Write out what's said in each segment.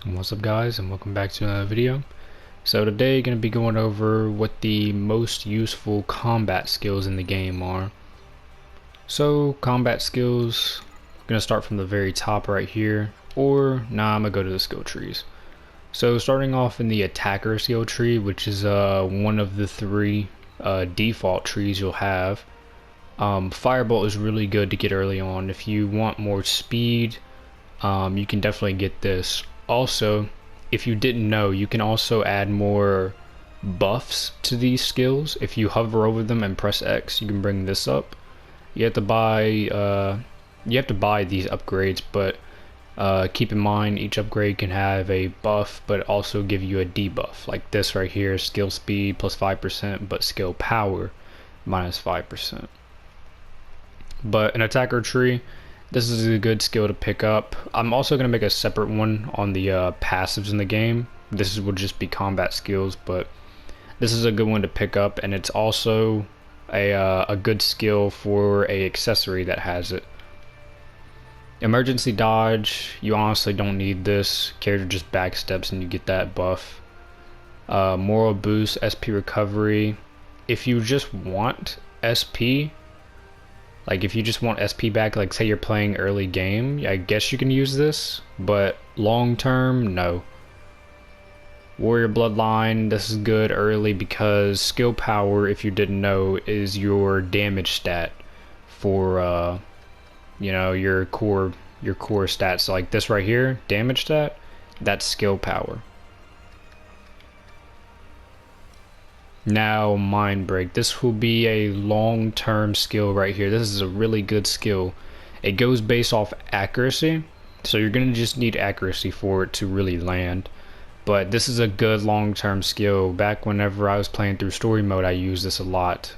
What's up guys, and welcome back to another video. So today going to be going over what the most useful combat skills in the game are. So combat skills, I'm going to start from the very top right here, or I'm going to go to the skill trees. So starting off in the attacker skill tree, which is one of the three default trees you'll have. Firebolt is really good to get early on. If you want more speed, you can definitely get this. Also, if you didn't know, you can also add more buffs to these skills. If you hover over them and press X, you can bring this up. You have to buy these upgrades, but keep in mind each upgrade can have a buff, but also give you a debuff. Like this right here, skill speed plus 5%, but skill power minus 5%. But an attacker tree, this is a good skill to pick up. I'm also going to make a separate one on the passives in the game. This would just be combat skills, but this is a good one to pick up, and it's also a good skill for a accessory that has it. Emergency dodge, you honestly don't need this. Character just backsteps and you get that buff. Moral boost, SP recovery. If you just want SP, like if you just want SP back, like say you're playing early game, I guess you can use this, but long term, no. Warrior bloodline, this is good early because skill power, if you didn't know, is your damage stat for you know, your core stats. So like this right here, damage stat, that's skill power. Now mind break, this will be a long-term skill right here. This is a really good skill. It goes based off accuracy, so you're gonna just need accuracy for it to really land, but this is a good long-term skill. Back whenever I was playing through story mode, I used this a lot.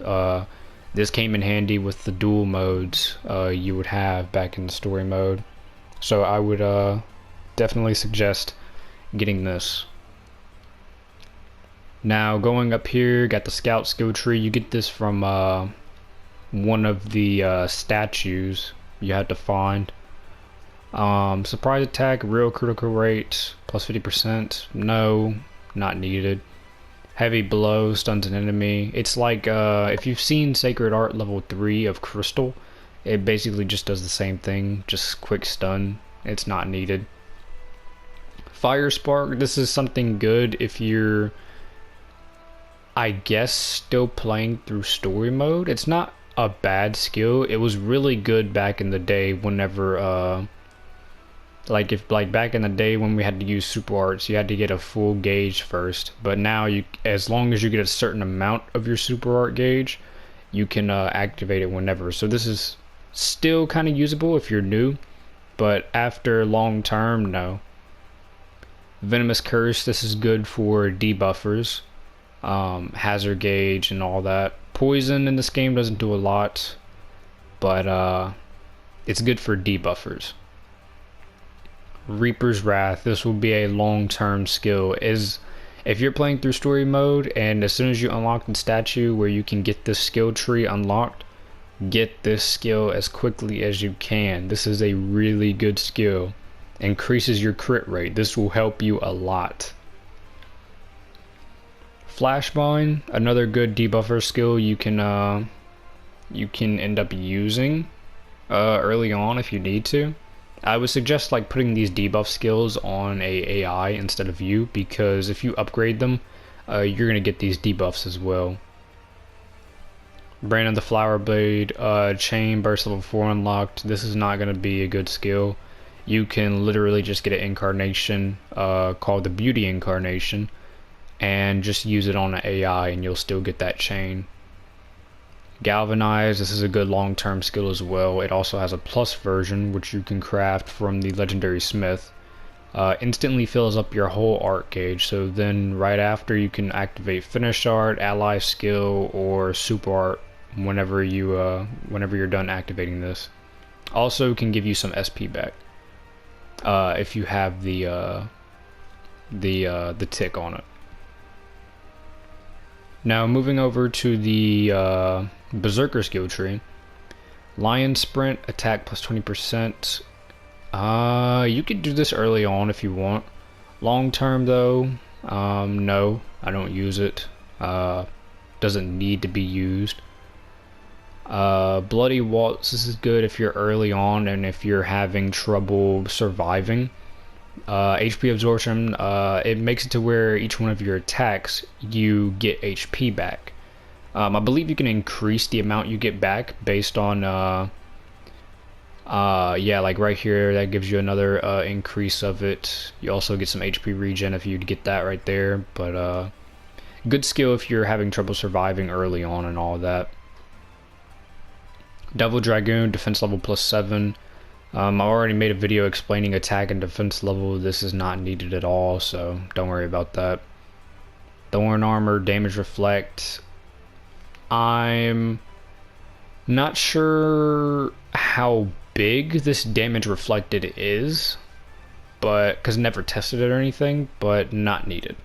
This came in handy with the dual modes you would have back in the story mode, so I would definitely suggest getting this. Now going up here, got the scout skill tree. You get this from one of the statues you had to find. Surprise attack, real critical rate, plus 50%. No, not needed. Heavy blow, stuns an enemy. It's like if you've seen Sacred Art level 3 of Crystal, it basically just does the same thing, just quick stun. It's not needed. Fire spark, this is something good if you're, I guess, still playing through story mode. It's not a bad skill. It was really good back in the day whenever like back in the day when we had to use super arts, you had to get a full gauge first, but now you, as long as you get a certain amount of your super art gauge, you can activate it whenever. So this is still kind of usable if you're new, but after long term, no. Venomous curse, this is good for debuffers. Hazard gauge and all that. Poison in this game doesn't do a lot, but it's good for debuffers. Reaper's Wrath, this will be a long-term skill. If you're playing through story mode and as soon as you unlock the statue where you can get this skill tree unlocked, get this skill as quickly as you can. This is a really good skill. Increases your crit rate. This will help you a lot. Flashbang, another good debuffer skill you can end up using early on if you need to. I would suggest like putting these debuff skills on a AI instead of you, because if you upgrade them, you're gonna get these debuffs as well. Brand of the Flower Blade, Chain Burst level 4 unlocked. This is not gonna be a good skill. You can literally just get an incarnation called the Beauty Incarnation and just use it on an AI and you'll still get that chain. Galvanize, this is a good long-term skill as well. It also has a plus version which you can craft from the legendary smith. Instantly fills up your whole art gauge, so then right after you can activate finish art, ally skill, or super art whenever you're done activating this. Also can give you some SP back if you have the tick on it. Now moving over to the Berserker skill tree. Lion sprint, attack plus 20%, You could do this early on if you want. Long term though, no, I don't use it. Doesn't need to be used. Bloody Waltz, this is good if you're early on and if you're having trouble surviving. HP absorption, it makes it to where each one of your attacks you get HP back. I believe you can increase the amount you get back based on yeah, like right here, that gives you another increase of it. You also get some HP regen if you'd get that right there, but good skill if you're having trouble surviving early on and all that. Devil Dragoon, defense level +7. I already made a video explaining attack and defense level. This is not needed at all, so don't worry about that. Thorn Armor, damage reflect. I'm not sure how big this damage reflected is, but because never tested it or anything, but not needed.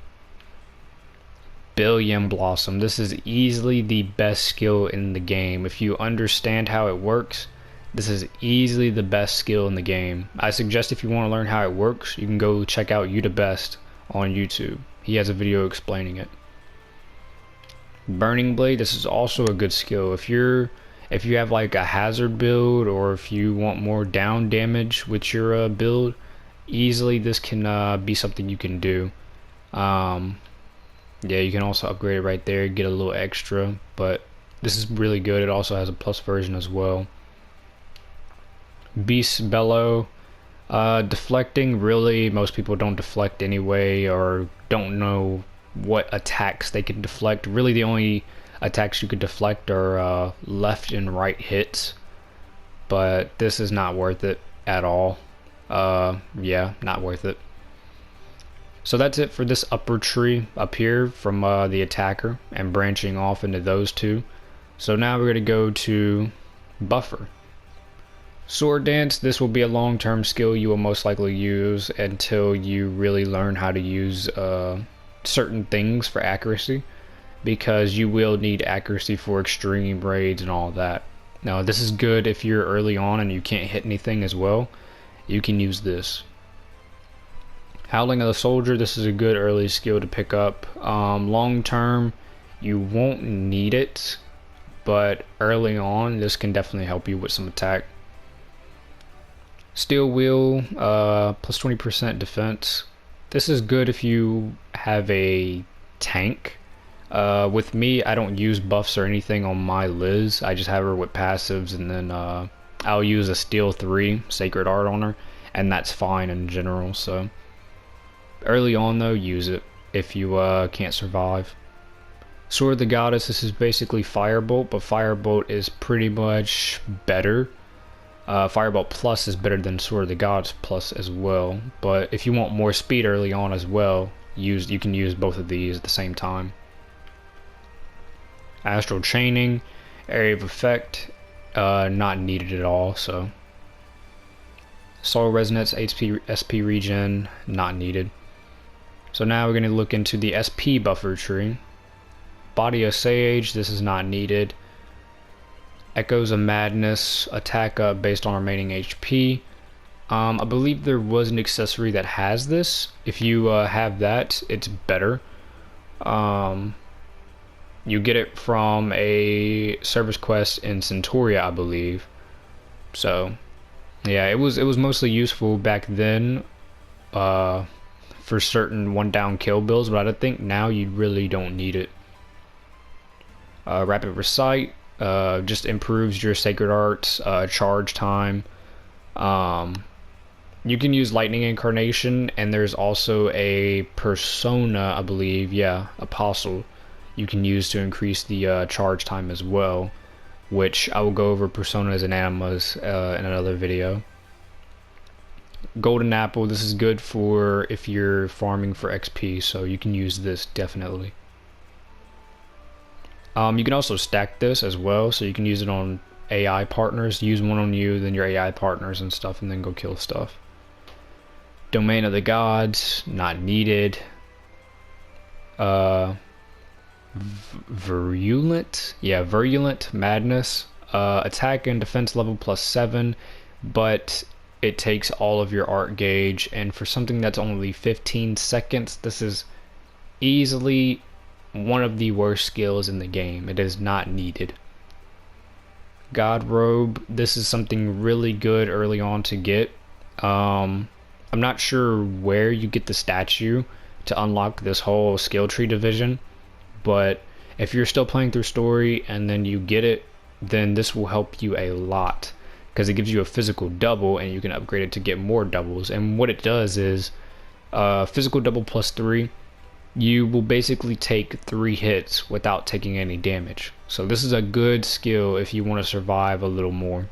Billion Blossom, this is easily the best skill in the game. If you understand how it works, this is easily the best skill in the game. I suggest if you want to learn how it works, you can go check out You the Best on YouTube. He has a video explaining it. Burning Blade, this is also a good skill. If you have like a hazard build, or if you want more down damage with your build, easily this can be something you can do. Yeah, you can also upgrade it right there, get a little extra, but this is really good. It also has a plus version as well. Beast Bellow, deflecting, really most people don't deflect anyway, or don't know what attacks they can deflect. Really the only attacks you could deflect are left and right hits, but this is not worth it at all. Yeah, not worth it. So that's it for this upper tree up here from the attacker and branching off into those two. So now we're going to go to Buffer. Sword Dance, this will be a long-term skill you will most likely use until you really learn how to use certain things for accuracy, because you will need accuracy for extreme raids and all that. Now this is good if you're early on and you can't hit anything as well. You can use this. Howling of the Soldier, this is a good early skill to pick up. Long term, you won't need it, but early on, this can definitely help you with some attack. Steel Wheel, plus 20% defense. This is good if you have a tank. With me, I don't use buffs or anything on my Liz. I just have her with passives, and then I'll use a Steel 3 Sacred Art on her, and that's fine in general. So early on though, use it if you can't survive. Sword of the Goddess, this is basically Firebolt, but Firebolt is pretty much better. Firebolt Plus is better than Sword of the Goddess Plus as well, but if you want more speed early on as well, you can use both of these at the same time. Astral Chaining, Area of Effect, not needed at all. So Soul Resonance, SP regen, not needed. So now we're going to look into the SP buffer tree. Body of Sage, this is not needed. Echoes of Madness, attack up based on remaining HP. I believe there was an accessory that has this. If you have that, it's better. You get it from a service quest in Centauria, I believe. So yeah, it was mostly useful back then for certain one down kill builds, but I think now you really don't need it. Rapid Recite just improves your Sacred Arts charge time. You can use Lightning Incarnation, and there's also a Persona, I believe, yeah, Apostle, you can use to increase the charge time as well, which I will go over Personas and Animas in another video. Golden Apple, this is good for if you're farming for XP, so you can use this definitely. You can also stack this as well, so you can use it on AI partners. Use one on you, then your AI partners and stuff, and then go kill stuff. Domain of the Gods, not needed. Virulent, yeah, Virulent Madness, attack and defense level +7, but it takes all of your art gauge, and for something that's only 15 seconds, this is easily one of the worst skills in the game. It is not needed. God Robe, this is something really good early on to get. I'm not sure where you get the statue to unlock this whole skill tree division, but if you're still playing through story and then you get it, then this will help you a lot, because it gives you a physical double and you can upgrade it to get more doubles. And what it does is physical double plus 3, you will basically take 3 hits without taking any damage. So this is a good skill if you want to survive a little more.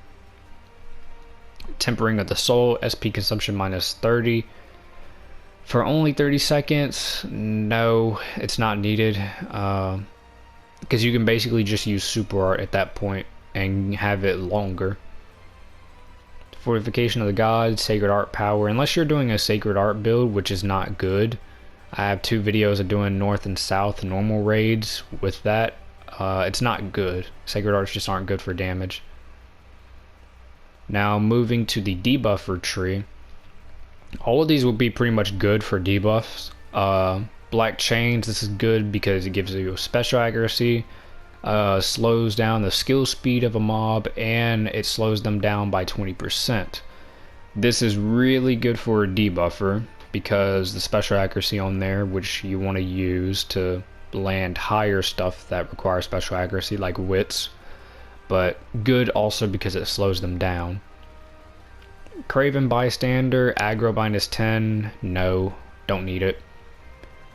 Tempering of the Soul, SP consumption minus 30 for only 30 seconds. No, it's not needed, because you can basically just use super art at that point and have it longer. Fortification of the Gods, Sacred Art Power, unless you're doing a Sacred Art build, which is not good. I have 2 videos of doing North and South normal raids with that. It's not good. Sacred Arts just aren't good for damage. Now moving to the debuffer tree. All of these will be pretty much good for debuffs. Black Chains, this is good because it gives you special accuracy, slows down the skill speed of a mob, and it slows them down by 20%. This is really good for a debuffer because the special accuracy on there, which you want to use to land higher stuff that requires special accuracy, like wits, but good also because it slows them down. Craven Bystander, aggro minus 10, no, don't need it.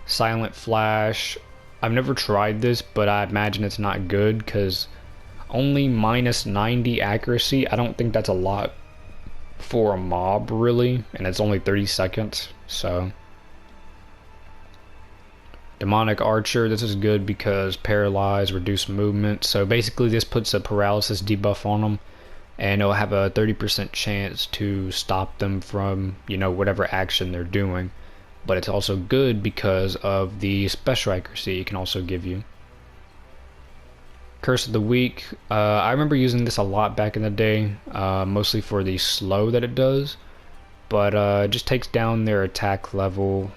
Silent Flash, I've never tried this, but I imagine it's not good because only minus 90 accuracy, I don't think that's a lot for a mob really, and it's only 30 seconds, so. Demonic Archer, this is good because paralyze, reduce movement, so basically this puts a paralysis debuff on them, and it'll have a 30% chance to stop them from, you know, whatever action they're doing. But it's also good because of the special accuracy it can also give you. Curse of the Weak, I remember using this a lot back in the day, mostly for the slow that it does, but it just takes down their attack level,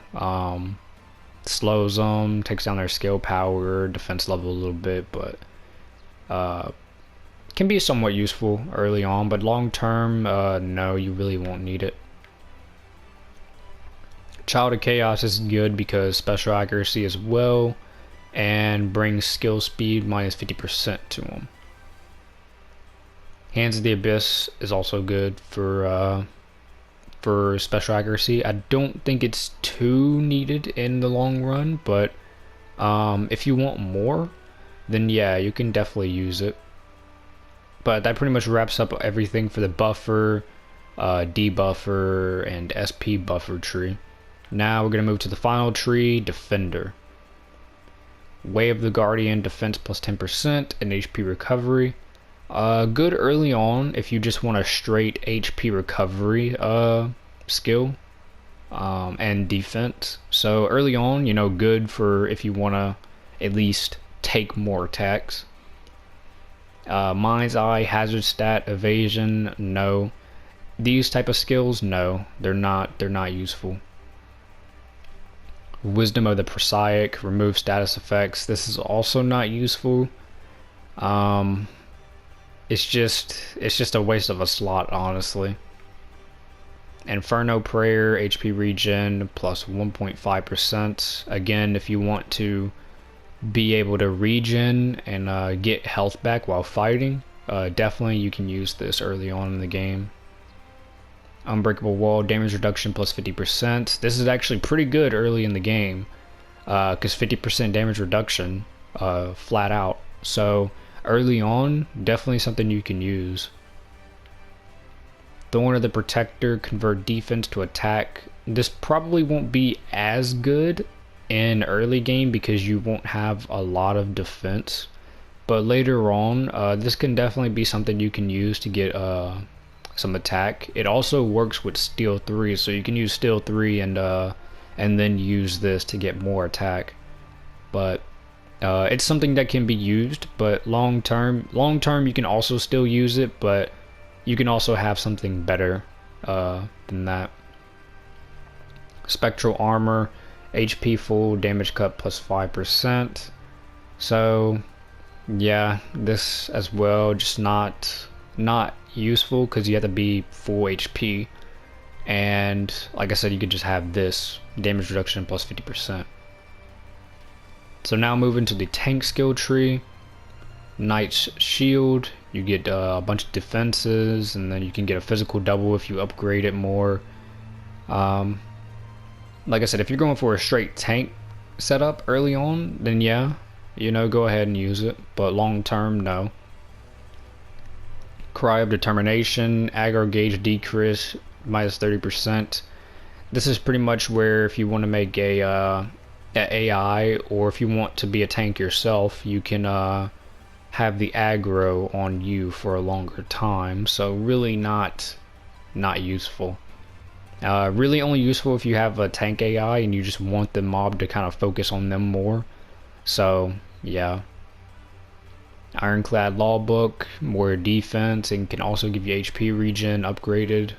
slows them, takes down their skill power, defense level a little bit, but can be somewhat useful early on, but long term, no, you really won't need it. Child of Chaos is good because special accuracy as well, and brings skill speed minus 50% to them. Hands of the Abyss is also good for special accuracy. I don't think it's too needed in the long run, but if you want more, then yeah, you can definitely use it. But that pretty much wraps up everything for the buffer, debuffer, and SP buffer tree. Now we're going to move to the final tree, Defender. Way of the Guardian, defense plus 10% and HP recovery. Good early on if you just want a straight HP recovery skill and defense. So early on, you know, good for if you want to at least take more attacks. Mind's Eye, hazard stat, evasion, no. These type of skills, no, they're not useful. Wisdom of the Prosaic, remove status effects. This is also not useful. It's just a waste of a slot, honestly. Inferno Prayer, HP regen plus 1.5%. Again, if you want to be able to regen and get health back while fighting, definitely you can use this early on in the game. Unbreakable Wall, damage reduction plus 50%. This is actually pretty good early in the game, because 50% damage reduction flat out. So early on, definitely something you can use. Thorn of the Protector, convert defense to attack. This probably won't be as good in early game because you won't have a lot of defense, but later on, this can definitely be something you can use to get some attack. It also works with Steel 3, so you can use Steel 3 and then use this to get more attack. But it's something that can be used, but long term you can also still use it, but you can also have something better than that. Spectral armor, HP full, damage cut plus 5%. So yeah, this as well, just not useful because you have to be full HP. And like I said, you could just have this damage reduction plus 50%. So now moving to the tank skill tree. Knight's Shield, you get a bunch of defenses, and then you can get a physical double if you upgrade it more. Like I said, if you're going for a straight tank setup early on, then yeah, you know, go ahead and use it, but long term, no. Cry of Determination, aggro gauge decrease minus 30%. This is pretty much where if you want to make a AI, or if you want to be a tank yourself, you can have the aggro on you for a longer time. So really not useful. Really only useful if you have a tank AI and you just want the mob to kind of focus on them more. So yeah. Ironclad Lawbook, more defense, and can also give you HP regen upgraded.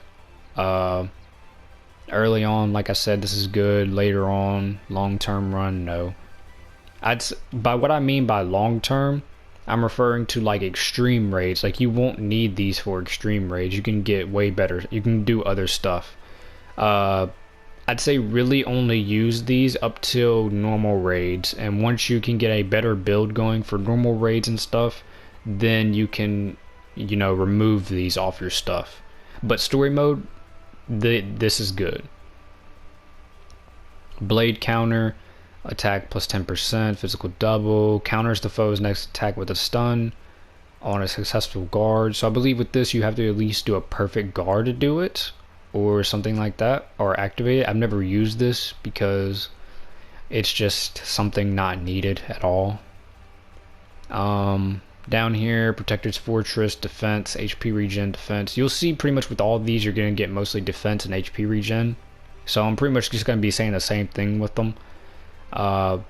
Early on, like I said, this is good. Later on, long-term run, no. By what I mean by long-term, I'm referring to like extreme raids. Like, you won't need these for extreme raids. You can get way better. You can do other stuff. I'd say really only use these up till normal raids, and once you can get a better build going for normal raids and stuff, then you can, you know, remove these off your stuff. But story mode, this is good. Blade counter, attack plus 10%, physical double, counters the foe's next attack with a stun on a successful guard. So I believe with this you have to at least do a perfect guard to do it, or something like that, or activate it. I've never used this because it's just something not needed at all. Down here, Protector's Fortress, defense, HP regen, defense. You'll see pretty much with all of these you're going to get mostly defense and HP regen. So I'm pretty much just going to be saying the same thing with them. Like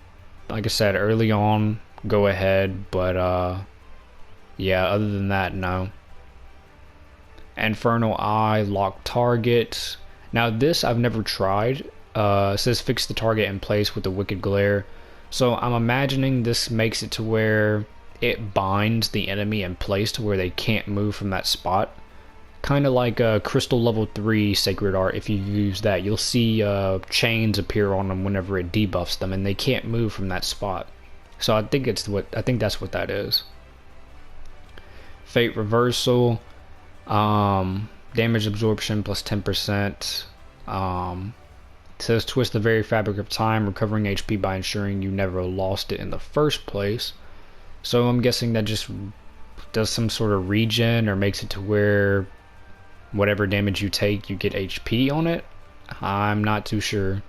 I said, early on, go ahead, but yeah, other than that, no. Infernal Eye, lock target. Now this I've never tried. It says fix the target in place with the Wicked Glare. So I'm imagining this makes it to where it binds the enemy in place to where they can't move from that spot. Kind of like a Crystal level 3 Sacred Art. If you use that, you'll see chains appear on them whenever it debuffs them, and they can't move from that spot. So I think that's what that is. Fate Reversal. Damage absorption plus 10%. It says twist the very fabric of time, recovering HP by ensuring you never lost it in the first place. So I'm guessing that just does some sort of regen, or makes it to where whatever damage you take, you get HP on it. I'm not too sure.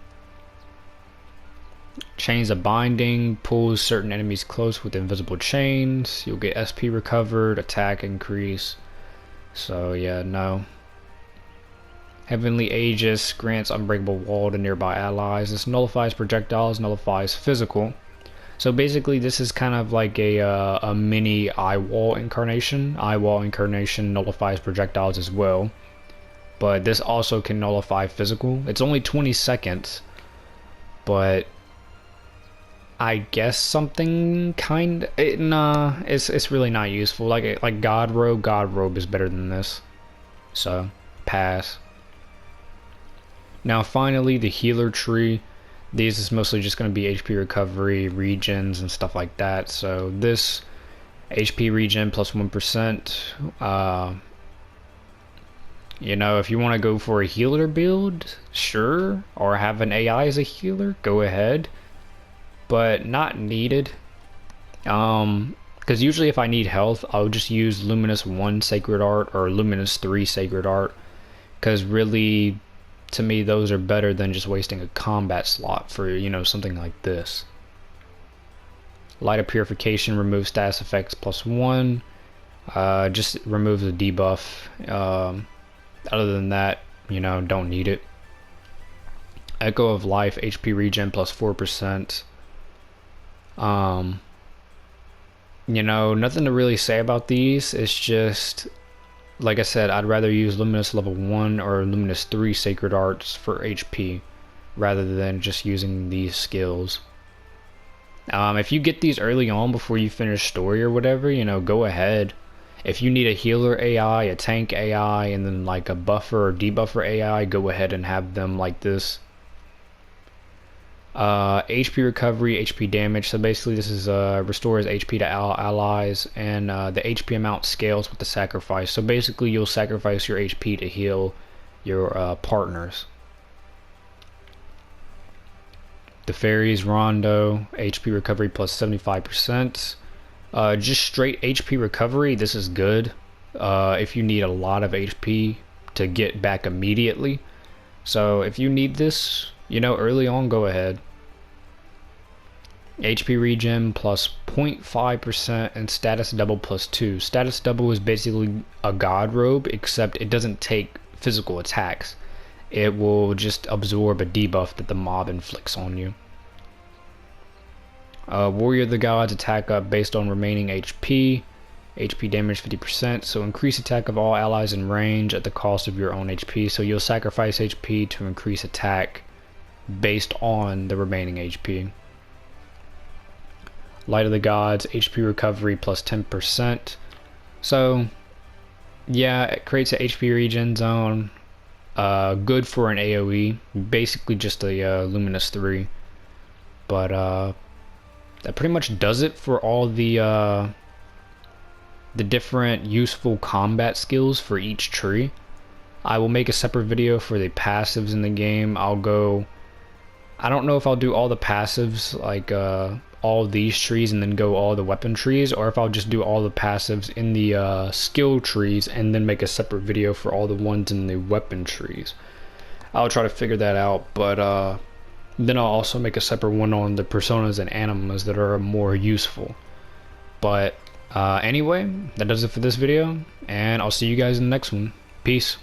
Chains of Binding, pulls certain enemies close with invisible chains. You'll get SP recovered, attack increase. So yeah, no. Heavenly Aegis grants unbreakable wall to nearby allies. This nullifies projectiles, nullifies physical. So basically this is kind of like a mini eye wall incarnation. Eye wall incarnation nullifies projectiles as well. But this also can nullify physical. It's only 20 seconds. But I guess something kind of, nah, it's really not useful. Like God Robe is better than this. So pass. Now finally the healer tree. These is mostly just going to be HP recovery, regens, and stuff like that. So this HP regen plus 1%. You know, if you want to go for a healer build, sure, or have an AI as a healer, go ahead. But not needed. Because usually if I need health, I'll just use Luminous 1 Sacred Art or Luminous 3 Sacred Art. Because really, to me, those are better than just wasting a combat slot for, you know, something like this. Light of Purification removes status effects plus 1. Just removes the debuff. Other than that, you know, don't need it. Echo of Life, HP regen plus 4%. You know, nothing to really say about these. It's just like I said, I'd rather use Luminous level 1 or Luminous 3 Sacred Arts for HP rather than just using these skills. If you get these early on before you finish story or whatever, you know, go ahead. If you need a healer AI, a tank AI, and then like a buffer or debuffer AI, go ahead and have them like this. HP recovery, HP damage. So basically this is restores HP to allies, and the HP amount scales with the sacrifice. So basically you'll sacrifice your HP to heal your partners. The fairies Rondo, HP recovery plus 75%. Just straight HP recovery, this is good if you need a lot of HP to get back immediately. So if you need this, you know, early on, go ahead. HP regen plus 0.5% and status double plus 2. Status double is basically a god robe, except it doesn't take physical attacks. It will just absorb a debuff that the mob inflicts on you. Warrior of the Gods, attack up based on remaining HP. HP damage 50%, so increase attack of all allies in range at the cost of your own HP. So you'll sacrifice HP to increase attack based on the remaining HP. Light of the Gods, HP recovery plus 10%. So yeah, it creates a HP regen zone. Good for an AoE, basically just a Luminous 3. But that pretty much does it for all the different useful combat skills for each tree. I will make a separate video for the passives in the game. I don't know if I'll do all the passives like all these trees and then go all the weapon trees, or if I'll just do all the passives in the skill trees and then make a separate video for all the ones in the weapon trees. I'll try to figure that out, but then I'll also make a separate one on the personas and animas that are more useful. But anyway, that does it for this video, and I'll see you guys in the next one. Peace.